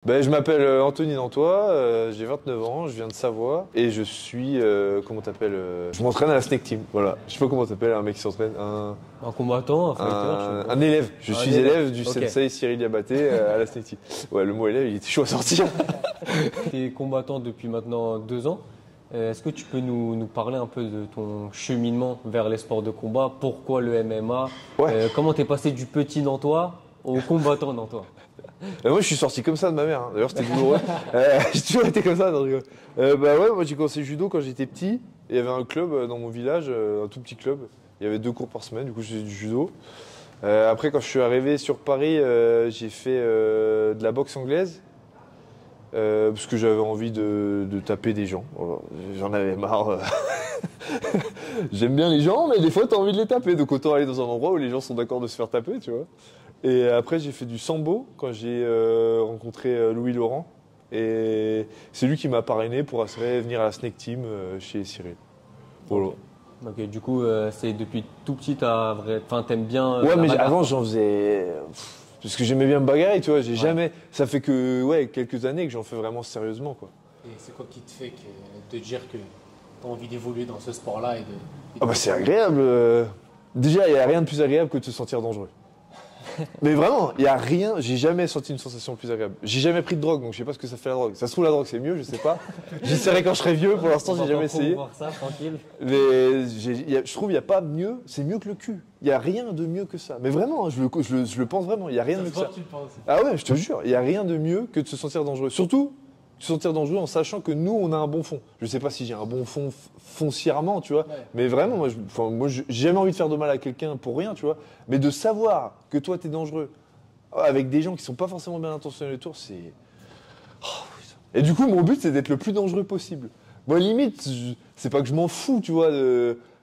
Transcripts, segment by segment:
Ben, je m'appelle Anthony Nantois, j'ai 29 ans, je viens de Savoie et je suis, comment t'appelles, je m'entraîne à la Snake Team, voilà. Je sais pas comment t'appelles, un mec qui s'entraîne, Un combattant, un fighter, je sais pas. un élève. Je suis élève du Ok. sensei Cyril Yabaté à la Snake Team. Ouais, le mot élève, il était chaud à sortir. Tu es combattant depuis maintenant 2 ans. Est-ce que tu peux nous parler un peu de ton cheminement vers les sports de combat? Pourquoi le MMA? Ouais. Comment t'es passé du petit Nantois au combattant Nantois? Moi, je suis sorti comme ça de ma mère, hein. D'ailleurs, c'était douloureux. J'ai toujours été comme ça, non, je rigole. Bah ouais, moi j'ai commencé le judo quand j'étais petit. Il y avait un club dans mon village, un tout petit club. Il y avait 2 cours par semaine, du coup, je faisais du judo. Après, quand je suis arrivé sur Paris, j'ai fait de la boxe anglaise. Parce que j'avais envie de taper des gens. Voilà. J'en avais marre. J'aime bien les gens, mais des fois, t'as envie de les taper. Donc, autant aller dans un endroit où les gens sont d'accord de se faire taper, tu vois. Et après, j'ai fait du sambo quand j'ai rencontré Louis Laurent. Et c'est lui qui m'a parrainé pour venir à la Snake Team chez Cyril. Voilà. Ok, du coup, c'est depuis tout petit, t'aimes bien Ouais, la mais bagarre, avant, quoi. j'en faisais. Parce que j'aimais bien me bagarrer, tu vois. J'ai jamais. Ça fait que quelques années que j'en fais vraiment sérieusement, quoi. Et c'est quoi qui te fait te dire que tu as envie d'évoluer dans ce sport-là et de Ah bah c'est agréable. Déjà, il n'y a rien de plus agréable que de se sentir dangereux. Mais vraiment, il n'y a rien, j'ai jamais senti une sensation plus agréable. J'ai jamais pris de drogue, donc je sais pas ce que ça fait la drogue. Ça se trouve la drogue c'est mieux, je sais pas. J'essaierai quand je serai vieux, pour l'instant On va j'ai jamais pas trop essayé. voir ça, tranquille. Mais je trouve qu'il n'y a pas mieux, c'est mieux que le cul. Il n'y a rien de mieux que ça. Mais vraiment, hein, je le pense vraiment, il n'y a rien de mieux que ça. tu le penses. Ah ouais, je te jure, il n'y a rien de mieux que de se sentir dangereux. Surtout, se sentir dangereux en sachant que nous, on a un bon fond. Je sais pas si j'ai un bon fond foncièrement, tu vois. Ouais. Mais vraiment, moi, j'ai jamais envie de faire de mal à quelqu'un pour rien, tu vois. Mais de savoir que toi, t'es dangereux avec des gens qui sont pas forcément bien intentionnés autour, c'est... Oh, putain. Et du coup, mon but, c'est d'être le plus dangereux possible. Moi, limite, c'est pas que je m'en fous, tu vois,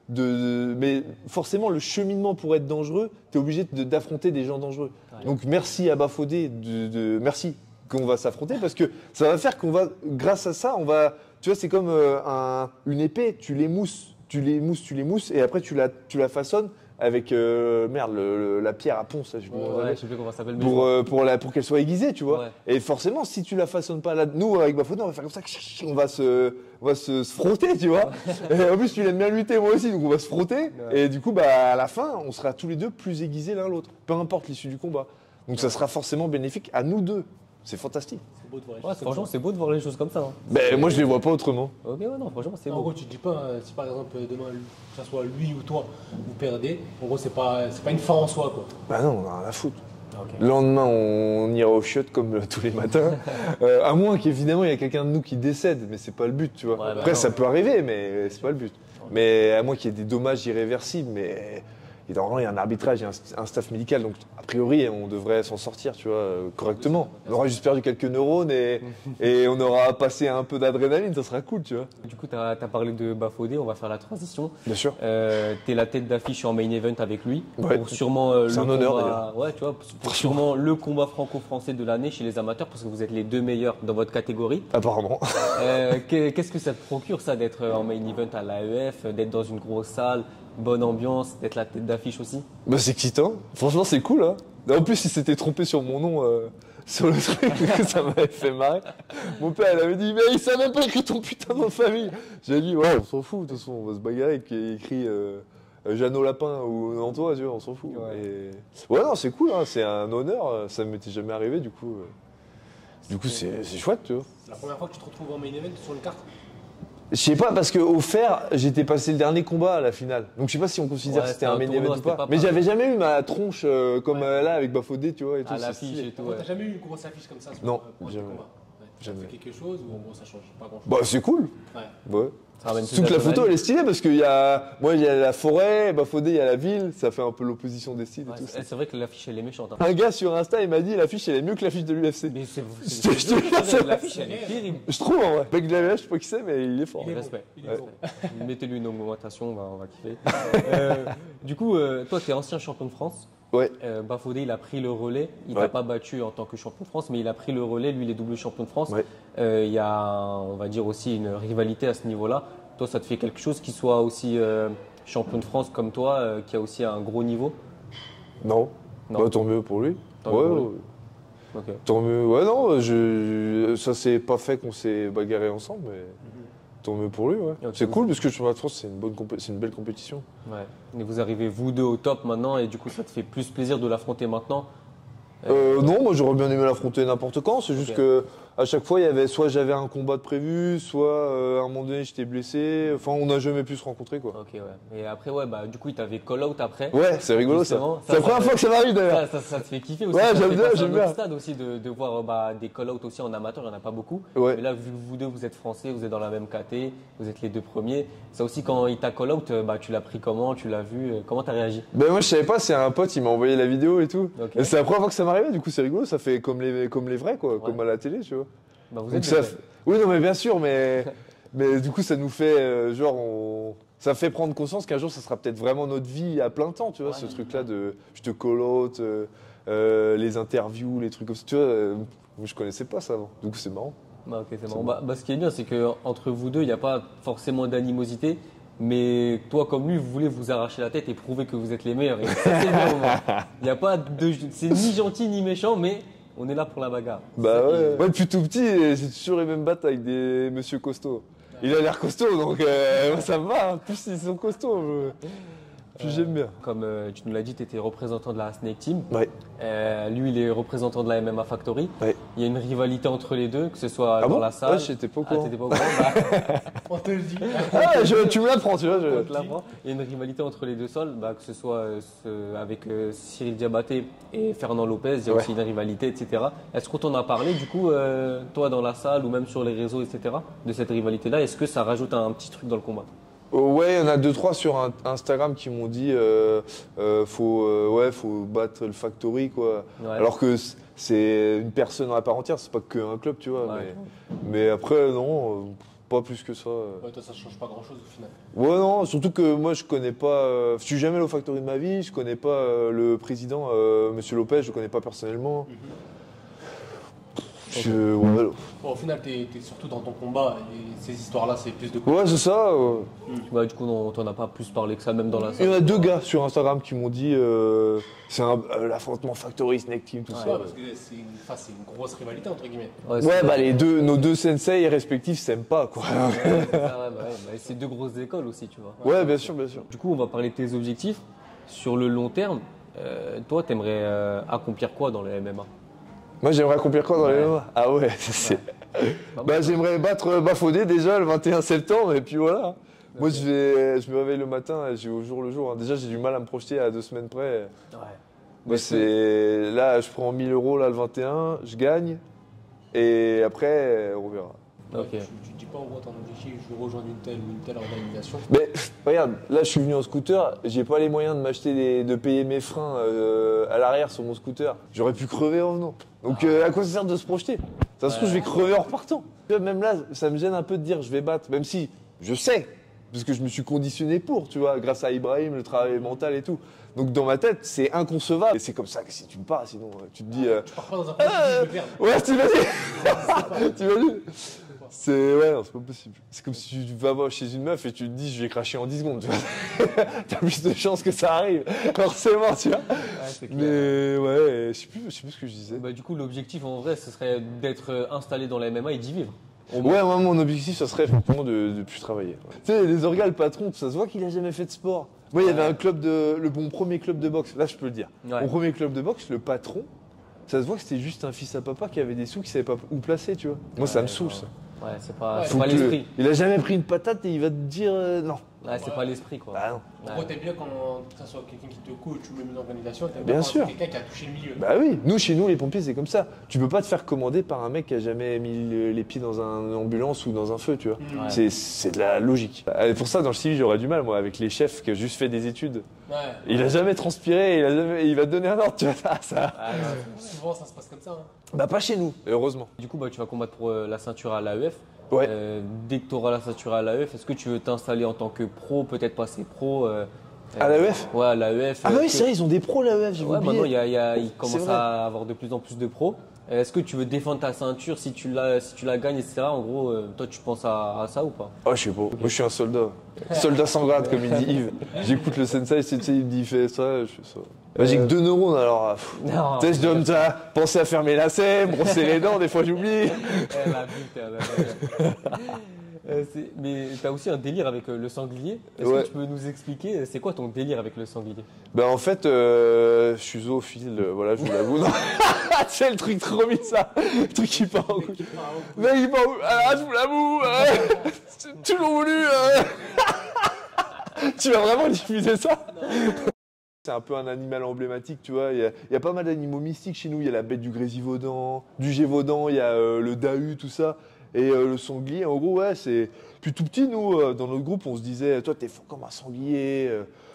mais forcément, le cheminement pour être dangereux, t'es obligé d'affronter des gens dangereux. Ouais. Donc, merci à Bafodé, merci qu'on va s'affronter, parce que ça va faire qu'on va, grâce à ça, on va... Tu vois, c'est comme une épée, tu l'émousses, et après, tu la façonnes avec la pierre à ponce, là, je sais plus comment ça Ouais, s'appelle. je sais plus comment ça s'appelle. Mais je vois. Pour qu'elle soit aiguisée, tu vois. Ouais. Et forcément, si tu la façonnes pas là, nous avec Bafodé, on va faire comme ça, on va se frotter, tu vois. Et en plus, tu l'aimes bien lutter, moi aussi, donc on va se frotter. Ouais. Et du coup, bah, à la fin, on sera tous les deux plus aiguisés l'un l'autre, peu importe l'issue du combat. Donc ça sera forcément bénéfique à nous deux. C'est fantastique. C'est beau de voir les Ouais, choses comme franchement, ça. c'est beau de voir les choses comme ça. Hein. Ben, moi, je les vois pas autrement. Ok, ouais, non, franchement, c'est En beau. gros, tu te dis pas, si par exemple demain, que ce soit lui ou toi, vous perdez, en gros, c'est pas une fin en soi, quoi. Bah non, on a rien à foutre. Ok. Le lendemain, on ira au chiottes comme tous les matins. À moins qu'évidemment, il y a quelqu'un de nous qui décède, mais c'est pas le but, tu vois. Ouais, bah Après, non. ça peut arriver, mais c'est pas le but. Mais à moins qu'il y ait des dommages irréversibles, mais et normalement, il y a un arbitrage, il y a un staff médical, donc a priori, on devrait s'en sortir, tu vois, correctement. On aura juste perdu quelques neurones et on aura passé un peu d'adrénaline, ça sera cool, tu vois. Du coup, tu as parlé de Bafodé, on va faire la transition. Bien sûr. Tu es la tête d'affiche en main event avec lui. Ouais. Pour sûrement C'est un honneur, d'ailleurs. Ouais, tu vois, pour sûrement le combat franco-français de l'année chez les amateurs, parce que vous êtes les 2 meilleurs dans votre catégorie. Apparemment. Qu'est-ce que ça te procure, ça, d'être en main event à l'AEF, d'être dans une grosse salle, bonne ambiance, d'être la tête d'affiche aussi? Bah, c'est excitant. Franchement, c'est cool, hein. En plus, il s'était trompé sur mon nom sur le truc, ça m'avait fait marrer. Mon père, il avait dit, mais il savait pas écrire ton putain de nom de famille. J'ai dit, ouais, on s'en fout, de toute façon, on va se bagarrer avec écrit Jeannot Lapin ou Nantois, tu vois, on s'en fout. Ouais. Ouais, non, c'est cool, hein, c'est un honneur, ça ne m'était jamais arrivé, du coup. C'est chouette, tu vois. C'est la première fois que tu te retrouves en main event sur une carte. Je sais pas, parce qu'au fer, j'étais passé le dernier combat à la finale. Donc je sais pas si on considère Ouais, que c'était c'était un un main tournoi, event ou c'était pas. pas Mais pareil. j'avais jamais eu ma tronche comme là avec Bafodé, tu vois. Et tout, À c'est l'affiche stylé. et tout, Toi, ouais. t'as jamais eu une grosse affiche comme ça sur Non, pour tes jamais. combats. Ouais. Ça Jamais. fait quelque chose ou en gros ça change pas grand chose? Bah, c'est cool. Ouais. Ouais. Ça ramène plus Surtout que la photo, d'adrénaline. elle est stylée parce qu'il y a, moi, il y a la forêt, Bafodé, il y a la ville, ça fait un peu l'opposition des styles Ouais, et tout. c'est vrai que l'affiche, elle est méchante. Hein. Un gars sur Insta, il m'a dit, l'affiche, elle est mieux que l'affiche de l'UFC. Mais c'est Je te jure, c'est vrai. l'affiche, elle est terrible. Je trouve, en vrai. Mec de la VH, je sais pas qui c'est, mais il est fort. Il est bon. Respect. Il est Ouais. bon. Mettez-lui une augmentation, on va kiffer. Du coup, toi, tu es ancien champion de France. Ouais. Bafodé, il a pris le relais. Il Ouais. t'a pas battu en tant que champion de France, mais il a pris le relais. Lui, il est double champion de France. Ouais. Il y a, on va dire aussi, une rivalité à ce niveau-là. Toi, ça te fait quelque chose qu'il soit aussi champion de France comme toi, qui a aussi un gros niveau? Non. Non. Bah, tant mieux pour lui. Tant mieux pour lui. Ok. Tant mieux. Ouais, non, ça s'est pas fait qu'on s'est bagarré ensemble, mais tant mieux pour lui, ouais. Ok. C'est cool parce que le championnat de France, c'est une belle compétition. Ouais. Et vous arrivez vous deux au top maintenant et du coup ça te fait plus plaisir de l'affronter maintenant. Non, moi j'aurais bien aimé l'affronter n'importe quand. C'est juste Ok. que à chaque fois, il y avait soit j'avais un combat de prévu, soit à un moment donné j'étais blessé. Enfin, on n'a jamais pu se rencontrer, quoi. Ok, ouais. Et après, ouais, bah du coup il t'avait call out après. Ouais, c'est rigolo ça. Justement, C'est la première fois que ça m'arrive d'ailleurs. Ça te fait kiffer aussi. Ouais, ça te j'aime fait bien, passer à j'aime un autre bien. stade aussi de voir des call-outs aussi en amateur, il n'y en a pas beaucoup. Ouais. Mais là, vu que vous deux, vous êtes français, vous êtes dans la même KT, vous êtes les deux premiers. Ça aussi, quand il t'a call-out, bah, tu l'as pris comment? Tu l'as vu? Comment t'as réagi? Ben moi je savais pas, c'est un pote, il m'a envoyé la vidéo et tout. Ok. Et c'est la première fois que ça m'arrivait, du coup c'est rigolo, ça fait comme les vrais quoi, Ouais. comme à la télé, tu vois. Bah, vous Donc êtes ça les fait- Oui non mais bien sûr, mais du coup ça nous fait ça fait prendre conscience qu'un jour ça sera peut-être vraiment notre vie à plein temps, tu vois, Ouais. ce truc-là de je te call out, les interviews, les trucs comme ça, tu vois. Moi je connaissais pas ça avant, du coup c'est marrant. Bah, ok, c'est marrant. Bah, ce qui est bien, c'est qu'entre vous deux, il n'y a pas forcément d'animosité. Mais toi, comme lui, vous voulez vous arracher la tête et prouver que vous êtes les meilleurs. Et ça, c'est bien au moins. Il n'y a pas de. C'est ni gentil ni méchant, mais on est là pour la bagarre. Bah C'est ça qui ouais. est- Moi depuis tout petit, j'ai toujours les mêmes battes avec des monsieur costauds. Il a l'air costaud donc moi, ça me va, hein. Plus ils sont costauds, plus j'aime bien. Comme tu nous l'as dit, tu étais représentant de la Snake Team. Ouais. Lui, il est représentant de la MMA Factory. Ouais. Il y a une rivalité entre les deux, que ce soit Ah dans bon la salle. Ouais, j'étais pas au courant. t'étais pas au courant bah, On te le dit. Ah, tu me l'apprends, tu vois. on te l'apprend. Il y a une rivalité entre les deux sols, bah, que ce soit avec Cyril Diabaté et Fernand Lopez. Il y a Ouais. aussi une rivalité, etc. Est-ce qu'on t'en a parlé, du coup, toi, dans la salle ou même sur les réseaux, etc., de cette rivalité-là? Est-ce que ça rajoute un petit truc dans le combat? Ouais, il y en a 2-3 sur Instagram qui m'ont dit faut battre le Factory quoi. Ouais. Alors que c'est une personne à part entière, c'est pas qu'un club, tu vois. Ouais. Mais après non, pas plus que ça. Ouais, toi, ça change pas grand chose au final. Ouais non, surtout que moi je connais pas, je suis jamais allé au Factory de ma vie, je connais pas le président, Monsieur Lopez, je le connais pas personnellement. Ouais, Bon, au final, t'es surtout dans ton combat et ces histoires-là, c'est plus de ouais, c'est ça. Ouais, du coup, on t'en a pas plus parlé que ça, même dans la Il y en salle. a 2 gars sur Instagram qui m'ont dit c'est l'affrontement Factory, Snake Team, tout ça. Ouais, parce que c'est une grosse rivalité entre guillemets. Ouais, Ouais, c'est- bah nos deux sensei respectifs s'aiment pas, quoi. Ah ouais, c'est deux grosses écoles aussi, tu vois. Ouais, bien sûr, bien sûr. Du coup, on va parler de tes objectifs. Sur le long terme, toi, t'aimerais accomplir quoi dans le MMA? Moi, j'aimerais accomplir quoi dans les Ouais. MMA? Ah ouais, ça, c'est. Pas mal. Bah, j'aimerais battre Bafodé déjà le 21 septembre, et puis voilà. Moi, je me réveille le matin, et j'ai au jour le jour. Déjà, j'ai du mal à me projeter à 2 semaines près. Ouais. Moi, c'est. Là, je prends 1000 € là le 21, je gagne, et après, on verra. Ok. Tu te dis pas, en gros, ton objectif, je veux rejoindre une telle ou une telle organisation. Mais regarde, là je suis venu en scooter, j'ai pas les moyens de m'acheter de payer mes freins à l'arrière sur mon scooter. J'aurais pu crever en venant. Donc à quoi ça sert de se projeter? Ça se trouve je vais crever en repartant. Tu vois, même là, ça me gêne un peu de dire je vais battre, même si je sais, parce que je me suis conditionné pour, tu vois, grâce à Ibrahim, le travail mental et tout. Donc dans ma tête, c'est inconcevable. Et c'est comme ça que si tu me pars, sinon tu te dis Tu pars pas dans un point de vue de perdre. ouais, t'imagines? T'imagines? Ouais, non, c'est pas possible. C'est comme si tu vas chez une meuf et tu te dis je vais cracher en 10 secondes, tu vois. T'as plus de chances que ça arrive, forcément, tu vois. Ouais, c'est clair. Mais ouais, je sais plus ce que je disais. Bah, du coup, l'objectif en vrai, ce serait d'être installé dans la MMA et d'y vivre. Au Ouais, moi, mon objectif, ça serait effectivement de plus travailler. Ouais. Tu sais, les orgas, le patron, ça se voit qu'il a jamais fait de sport. Moi, il y avait un club mon premier club de boxe, là, je peux le dire. Ouais. Mon premier club de boxe, le patron, ça se voit que c'était juste un fils à papa qui avait des sous, qui savait pas où placer, tu vois. Moi, ça me saoule, ça. Ouais, c'est pas, Ouais, c'est Faut pas que l'esprit. il a jamais pris une patate et il va te dire non. Ouais, c'est pas l'esprit, quoi. Bah non. En gros, t'aimes bien quand ça soit quelqu'un qui te coach ou même une organisation, t'aimes Bien bien sûr. quand c'est quelqu'un qui a touché le milieu. Bah oui, nous chez nous les pompiers c'est comme ça. Tu peux pas te faire commander par un mec qui a jamais mis les pieds dans une ambulance ou dans un feu, tu vois. Ouais. C'est de la logique. Et pour ça dans le civil j'aurais du mal moi avec les chefs qui ont juste fait des études. Ouais. Il a jamais transpiré, il va te donner un ordre, tu vois. Ça. Ah, non. Souvent, ça se passe comme ça. Hein. Bah pas chez nous, heureusement. Du coup, bah, tu vas combattre pour la ceinture à l'AEF. Ouais. Dès que tu auras la ceinture à l'AEF, est-ce que tu veux t'installer en tant que pro, peut-être passer pro À l'AEF? Ouais, à l'AEF. Ah bah oui, c'est vrai, ils ont des pros l'AEF, j'ai Ouais, oublié. maintenant, il commence vrai. à avoir de plus en plus de pros. Est-ce que tu veux défendre ta ceinture si tu la gagnes, etc. En gros, toi, tu penses à ça ou pas? Ah je sais pas, moi je suis un soldat. Soldat sans grade comme il dit Yves. J'écoute le sensei, il me dit il fait ça, je fais ça. J'ai que 2 neurones alors. Non. Tu sais, je dois penser à fermer la lacets, brosser les dents, des fois j'oublie. La bulle, mais t'as aussi un délire avec le sanglier. Est-ce Ouais. que tu peux nous expliquer, c'est quoi ton délire avec le sanglier? Ben en fait, je suis zoophile, voilà, je vous l'avoue. Non. Tu sais, le truc trop bizarre, le truc qui part en couille. Mec, il part en couille. Ah, je vous l'avoue, j'ai toujours voulu. Tu vas vraiment diffuser ça? C'est un peu un animal emblématique, tu vois. Il y a pas mal d'animaux mystiques chez nous. Il y a la bête du Grésivaudan, du Gévaudan, il y a le Dahu, tout ça. Et le sanglier, en gros, ouais, c'est. Puis tout petit, nous, dans notre groupe, on se disait, toi, t'es fort comme un sanglier.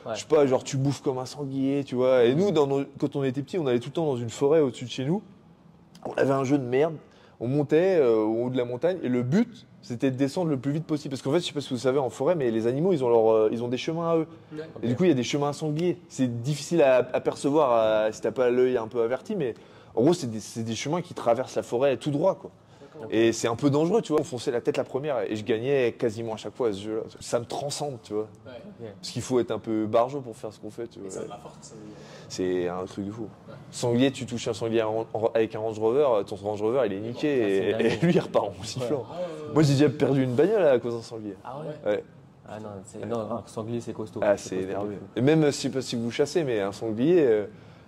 Ouais. Je sais pas, genre, tu bouffes comme un sanglier, tu vois. Et nous, quand on était petits, on allait tout le temps dans une forêt au-dessus de chez nous. On avait un jeu de merde. On montait au haut de la montagne. Et le but, c'était de descendre le plus vite possible. Parce qu'en fait, je sais pas si vous savez, en forêt, mais les animaux, ils ont des chemins à eux. Ouais. Et du coup, il y a des chemins à sanglier. C'est difficile à percevoir si t'as pas l'œil un peu averti, mais en gros, c'est des chemins qui traversent la forêt tout droit, quoi. Et c'est un peu dangereux, tu vois. On fonçait la tête la première et je gagnais quasiment à chaque fois à ce jeu-là. Ça me transcende, tu vois. Ouais. Parce qu'il faut être un peu barjot pour faire ce qu'on fait, tu vois. Et ça a de la force. Ça. C'est un truc de fou. Sanglier, tu touches un sanglier avec un Range Rover, ton Range Rover, il est niqué c'est et dingue. lui, il repart en sifflant. Ah, ouais. Moi, j'ai déjà perdu une bagnole à cause d'un sanglier. Ah ouais? Ouais. Ah non, un sanglier c'est costaud. Ah, c'est costaud. énervé. Et même, je sais pas si vous chassez, mais un sanglier,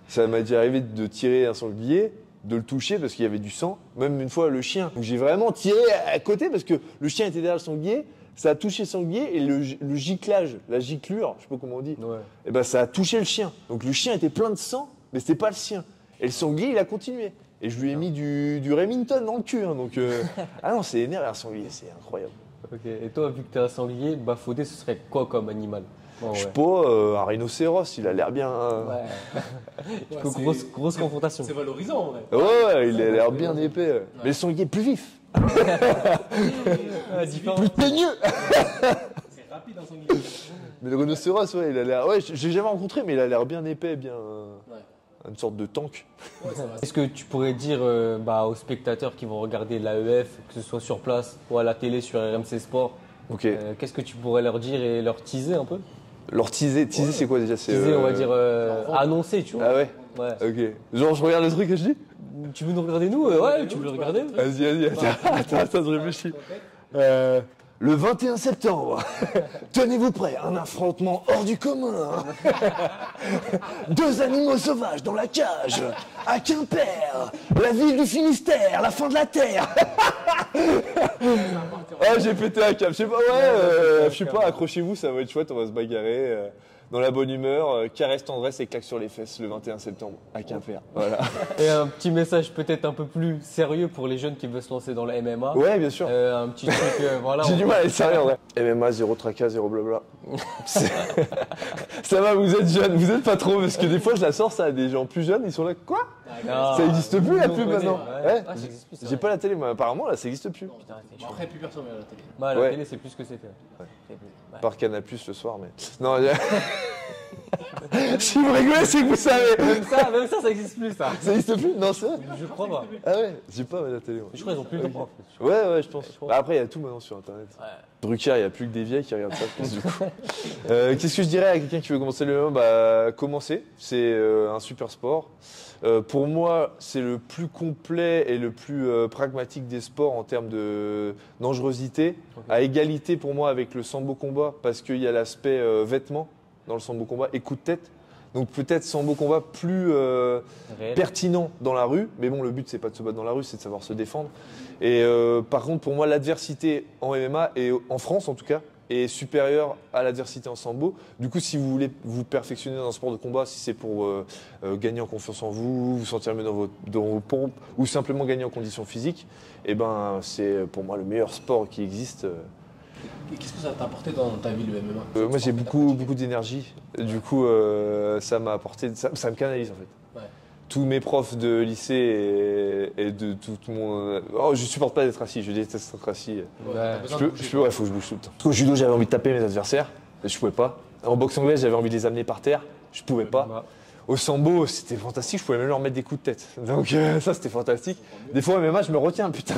ça m'a déjà arrivé de tirer un sanglier, de le toucher parce qu'il y avait du sang. Même une fois, le chien. Donc j'ai vraiment tiré à côté parce que le chien était derrière le sanglier, ça a touché le sanglier et le giclage, la giclure, je sais pas comment on dit, Ouais. et ben ça a touché le chien. Donc le chien était plein de sang, mais c'était pas le sien. Et le sanglier, il a continué. Et je lui ai mis du Remington dans le cul. Hein, donc, ah non, c'est énervé un sanglier, c'est incroyable. Ok. Et toi, vu que t'es un sanglier, Bafodé, ce serait quoi comme animal? Oh, Je sais ouais. pas, un rhinocéros, il a l'air bien. Ouais. Ouais, Grosse confrontation. C'est valorisant en vrai. Ouais, il a l'air bien épais. Mais le sanglier est plus vif, Ah, différent. plus teigneux. C'est rapide un sanglier. Mais le rhinocéros, ouais, il a l'air. Ouais, j'ai jamais rencontré, mais il a l'air bien épais, bien. Ouais. Une sorte de tank. Ouais, ça va. Est-ce que tu pourrais dire aux spectateurs qui vont regarder l'AEF, que ce soit sur place ou à la télé sur RMC Sport, Ok. qu'est-ce que tu pourrais leur dire et leur teaser un peu? Leur teaser, c'est quoi déjà? Teaser, on va dire annoncer, tu vois. Ah ouais. Ouais. Ok. Genre, je regarde le truc que je dis. Tu veux nous regarder nous? Ouais, tu veux le regarder? Vas-y, attends, je réfléchis. Le 21 septembre, tenez-vous prêts, un affrontement hors du commun. 2 animaux sauvages dans la cage, à Quimper, la ville du Finistère, la fin de la terre. Ah, j'ai pété un câble, je sais pas, je sais pas, accrochez-vous, ça va être chouette, on va se bagarrer. Dans la bonne humeur, caresse tendresse et claque sur les fesses le 21 septembre à Quimper. Voilà. Et un petit message peut-être un peu plus sérieux pour les jeunes qui veulent se lancer dans la MMA. Ouais, bien sûr. Un petit truc, voilà. J'ai du mal à être sérieux en vrai. MMA, zéro tracas, zéro blabla. Ça va, vous êtes jeunes, vous êtes pas trop, parce que des fois je la sors ça à des gens plus jeunes, ils sont là, quoi? Non. Ça existe plus la Nous, on pub connaît, maintenant. ouais. Ouais. Ah, ça existe plus, c'est J'ai vrai. pas la télé, moi apparemment là ça existe plus. Putain, c'est Bon, chaud. après, plus personne regarde la télé. Bah, la Ouais. télé, c'est plus ce que c'était. C'est plus- ouais. Par Canal Plus le soir, mais. Non, si vous rigolez, c'est que vous savez. Même ça existe plus, ça. Ça existe plus? Non, c'est vrai. Je crois pas. Ah ouais, j'ai pas la télé. Moi. Je crois qu'ils ont plus le droit. en fait. Ouais, je pense. Je crois. Bah, après, il y a tout maintenant sur internet. Ouais. Drucker, il n'y a plus que des vieilles qui regardent ça, je pense, du coup. Qu'est-ce que je dirais à quelqu'un qui veut commencer le MMA? Bah, commencer. C'est un super sport. Pour moi, c'est le plus complet et le plus pragmatique des sports en termes de dangerosité. Ok. À égalité pour moi avec le sambo combat, parce qu'il y a l'aspect vêtements dans le sambo combat et coup de tête. Donc peut-être sambo combat plus Réel. pertinent dans la rue, mais bon, le but c'est pas de se battre dans la rue, c'est de savoir se défendre. Et par contre, pour moi, l'adversité en MMA, et en France en tout cas, est supérieure à l'adversité en sambo. Du coup, si vous voulez vous perfectionner dans un sport de combat, si c'est pour gagner en confiance en vous, vous sentir mieux dans vos pompes, ou simplement gagner en conditions physiques, eh ben, c'est pour moi le meilleur sport qui existe. Et qu'est-ce que ça t'a apporté dans ta vie, le MMA? Moi, j'ai beaucoup d'énergie. Du coup, ça m'a apporté, ça me canalise en fait. Ouais. Tous mes profs de lycée et de tout mon... Oh, je supporte pas d'être assis, je déteste être assis. Ouais, Ouais. t'as besoin de bouger. Ouais, faut que je bouge tout le temps. Au judo, j'avais envie de taper mes adversaires, mais je pouvais pas. En boxe anglaise, j'avais envie de les amener par terre, je pouvais pas. Bah, Au sambo, c'était fantastique, je pouvais même leur mettre des coups de tête. Donc ça, c'était fantastique. Des fois, MMA, je me retiens, putain.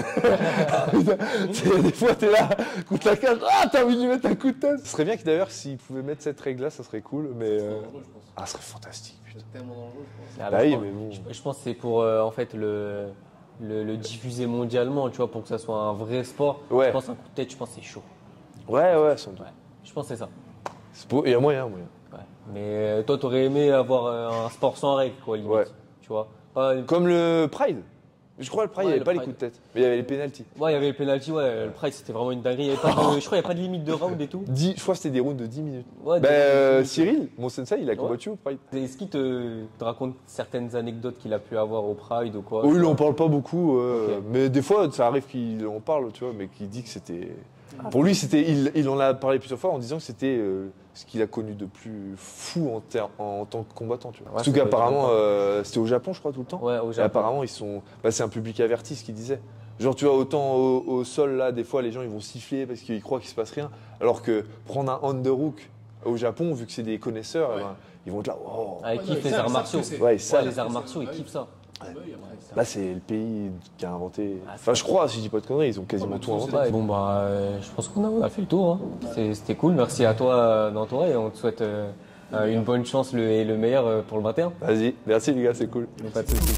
Des fois, t'es là, contre la cage, ah, t'as envie de lui mettre un coup de tête. Ce serait bien que d'ailleurs, s'ils pouvaient mettre cette règle-là, ça serait cool, mais... C'est dangereux, je pense. Ah, ce serait fantastique, putain. fait ça. Tellement dangereux, je pense. Ah, Bah oui, je pense- mais bon. je pense que c'est pour en fait le diffuser mondialement, tu vois, pour que ça soit un vrai sport. Ouais. Je pense un coup de tête, je pense que c'est chaud. Ouais, sans doute. Ouais. Je pense que c'est ça. Il y a moyen. Ouais. Mais toi, t'aurais aimé avoir un sport sans règles, quoi, limite. Ouais. Tu vois. Pas- Comme le Pride. Je crois que le Pride, il n'y Ouais, avait le pas les Pride. coups de tête. Mais il y avait les pénalties. Ouais, il y avait le penalty, ouais, le Pride, c'était vraiment une dinguerie. Il y avait pas de- je crois qu'il n'y a pas de limite de round et tout. Je crois que c'était des rounds de 10 minutes. Ouais, Cyril, mon sensei, il a combattu au Pride. Est-ce qu'il te raconte certaines anecdotes qu'il a pu avoir au Pride ou quoi? Oui, tu il vois en parle pas beaucoup, Ok. mais des fois ça arrive qu'il en parle, tu vois, mais qu'il dit que c'était. Pour lui, il en a parlé plusieurs fois en disant que c'était ce qu'il a connu de plus fou en tant que combattant, tu vois. Ouais, Surtout ça doit être qu'apparemment, sympa. c'était au Japon, je crois, tout le temps. Ouais, au Et Japon. apparemment, c'est un public averti, ce qu'il disait. Genre, tu vois, autant au sol, là, des fois, les gens ils vont siffler parce qu'ils croient qu'il se passe rien, alors que prendre un underhook au Japon, vu que c'est des connaisseurs, eh ben, ils vont être là, oh. Ah, ils Ouais, kiffent non, les ils arts savent martiaux. ce que c'est. Ouais, ils Ouais, savent. les arts martiaux, ils kiffent ça. Ouais, après, Là, c'est le pays qui a inventé. Ah, c'est Enfin, je crois, si je dis pas de conneries, ils ont quasiment Ouais, tout mais inventé. Ouais, bon, bah, je pense qu'on a fait le tour. Hein. C'était cool. Merci à toi d'entourer. On te souhaite une bonne chance et le meilleur pour le 21. Vas-y, merci les gars, c'est cool. Pas de soucis.